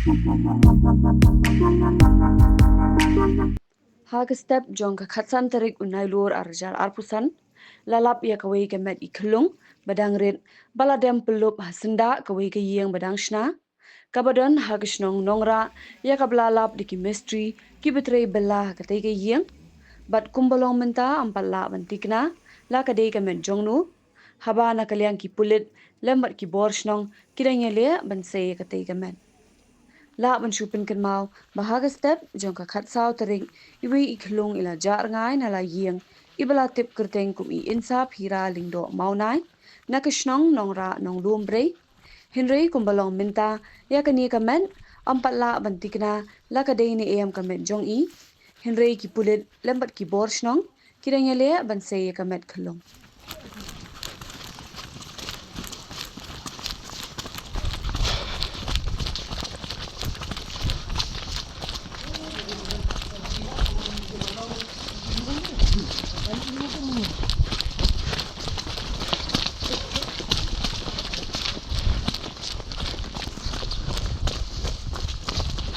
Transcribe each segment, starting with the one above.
Haga step jong ka khatsan tarik unai lur arjal arpusan lalap ya kawai ke met iklung badang rit baladem pelup hasenda kawai ke yiang badang shna kabadon hagishnong nongra ya kablalap di chemistry ki betre bella katai ke yiang bat kumbalong menta ampalla bantikna la kadai ke met jongnu haba na kalyang ki pulit lembat ki borshnong kidanya le banse katai ke met la ban shupin kan mau bahaga step jong ka khat saw tering iwi ikhlung ila jar ngai na la yieng ibala tip kerteng kum I insap hira lingdo maunai na kishnong nongra nong lumbre henry kumbalong minta ya kani kamen ampat la bantikna la kadai ni em kamet jong I henry ki pulit lembat ki borshnong kiranya le ban se kamet khlong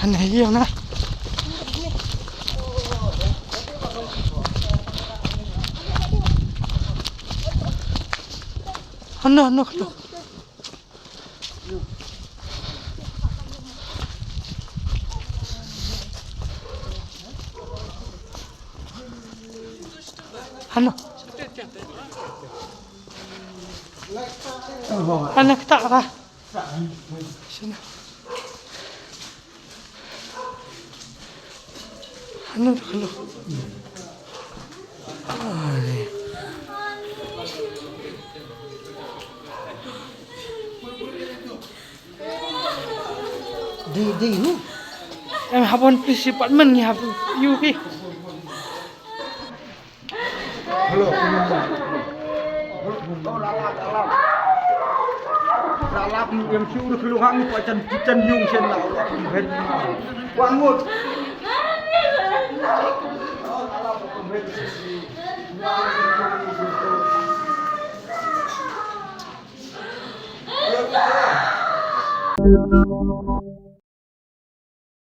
anh này gì không nè nó không anh tak lah sini ano kalau di em hapon principal man ni hapu yuki Halo. Lalap yang siu keluhan ko chân yung sen law hen quang một Thank you.